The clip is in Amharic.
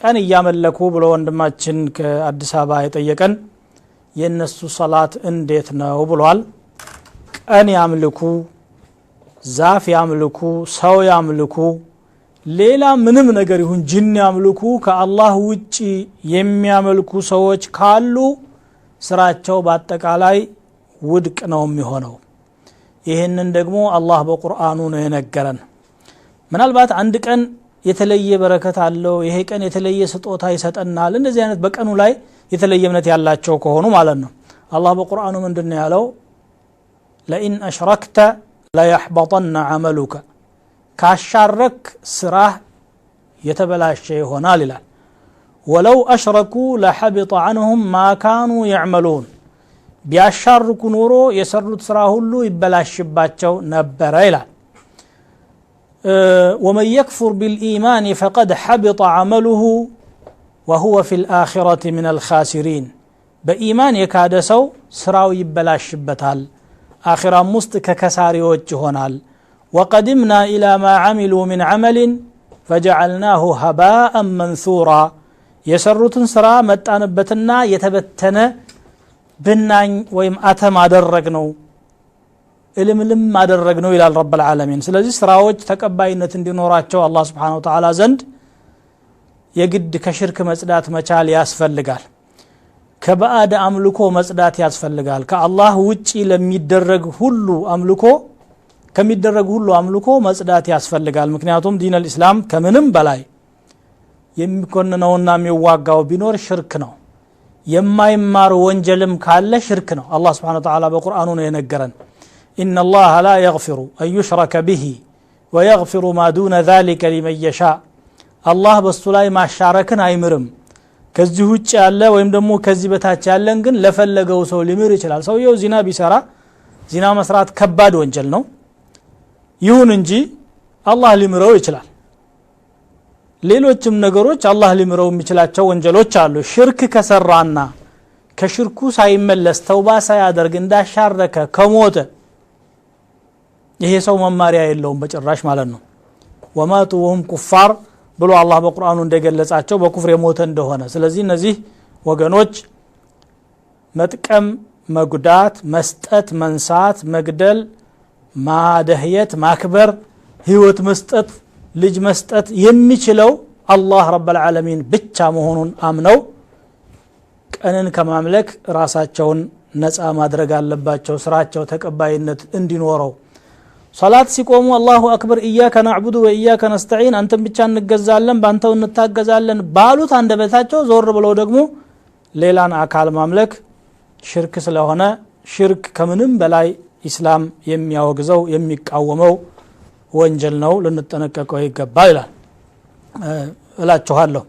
ቀን ያመለኩ ብሎ ወንድማችን ከአዲስ አበባ የጠየቀን የነሱ ሶላት እንዴት ነው ብሏል። ቀን ያምልኩ፣ ዛፍ ያምልኩ፣ ሰው ያምልኩ፣ ሌላ ምንም ነገር ይሁን ጅን ያምልኩ፣ ከአላህ ውጪ የሚያመልኩ ሰዎች ካሉ ስራቸው በአጠቃላይ ውድቅ ነው የሚሆነው። ይሄንን ደግሞ አላህ በቁርአኑ ነው የነገረን። ምናልባት አንድ ቀን የተለየ በረከት አለው፣ ይሄ ቀን የተለየ ስጦታ ይሰጠናል፣ እንደዚህ አይነት በቀኑ ላይ የተለየ እምነት ያላቸው ከሆኑ ማለት ነው። አላህ በቁርአኑ ምንድነው ያለው? ለኢን አሽረክተ ለየሕበጠነ ዐመሉከ፣ ካሻረክ ስራህ የተበላሸ ይሆናል ይላል። ወለው አሽረኩ ለሐቢጠ ዐንሁም ማ ካኑ የዕመሉን፣ ቢያሻርኩ ኑሮ የሰሩት ስራ ሁሉ ይበላሽባቸው ነበረ ይላል። ወመን የክፉር ቢልኢማን ፈቀድ ሐቢጠ ዐመሉሁ ወሁወ ፊል አኺረቲ ሚነል ኻሲሪን፣ በኢማን የካደ ሰው ስራው ይበላሽበታል፣ አኺራም ውስጥ ከከሳሪዎች ይሆናል። ወቀድምና ኢላ ማ ዐሚሉ ሚን ዐመልን ፈጀዐልናሁ ሀባአን መንሱራ፣ የሰሩትን ስራ መጣንበትና የተበተነ ብናኝ ወይም አተም አደረግነው፣ እልምልም አደረግነው ይላል ረብል ዓለሚን። ስለዚህ ስራዎች ተቀባይነት እንዲኖራቸው አላህ Subhanahu Wa Ta'ala ዘንድ የግድ ከሽርክ መጽዳት መቻል ያስፈልጋል። ከባዕድ አምልኮ መጽዳት ያስፈልጋል። ከአላህ ውጪ ለሚደረግ ሁሉ አምልኮ ከሚደረግ ሁሉ አምልኮ መጽዳት ያስፈልጋል። ምክንያቱም ዲን አልእስላም ከምንም በላይ የሚኮንነውና የሚዋጋው ቢኖር ሽርክ ነው። የማይማር ወንጀልም ካለ ሽርክ ነው። አላህ Subhanahu Wa Ta'ala በቁርአኑ ነው የነገረን። إن الله لا يغفر أن يشرك به ويغفر ما دون ذلك لمن يشاء، الله በሱላይ ማሻረክን አይምርም። ከዚህ ውጭ ያለ ወይም ደግሞ ከዚህ በታች ያለን ግን ለፈለገው ሰው ሊምር ይችላል። ሰውየው ዚና ቢሰራ ዚና መስራት ከባድ ወንጀል ነው። ይሁን እንጂ አላህ ሊምረው ይችላል። ሌሎችም ነገሮች አላህ ሊምረው የሚችላቸው ወንጀሎች አሉ። ሽርክ ከሰራና ከሽርኩ ሳይመለስ ተውባ ሳያደርግ እንዳሻረከ ከሞተ ይሄ ሰው መማሪያ የለውም በጭራሽ ማለት ነው። ወማቱ ወሁም ኩፋር ብሎ አላህ በቁርአኑ እንደገለጻቸው በኩፍር የሞተ እንደሆነ። ስለዚህ እነዚህ ወገኖች መጥቀም፣ መጉዳት፣ መስጠት፣ መንሳት፣ መግደል፣ ማደህየት፣ ማክበር፣ ህይወት መስጠት፣ ልጅ መስጠት የሚችለው አላህ ረብል ዓለሚን ብቻ መሆኑን አምነው ቀንን ከማምለክ ራሳቸውን ነፃ ማድረግ አለባቸው፣ ስራቸው ተቀባይነት እንዲኖረው። ሶላት ሲቆሙ አላሁ አክበር ኢያከ ነዕቡዱ ወኢያከ ነስተዒን፣ አንተን ብቻ እንገዛለን ባንተው እንታገዛለን ባሉት አንደበታቸው ዞር ብለው ደግሞ ሌላን አካል ማምለክ ሽርክ ስለሆነ ሽርክ ከምንም በላይ ኢስላም የሚያወግዘው የሚቃወመው ወንጀል ነው፣ ልንጠነቀቀው ይገባል ይላል እላችኋለሁ።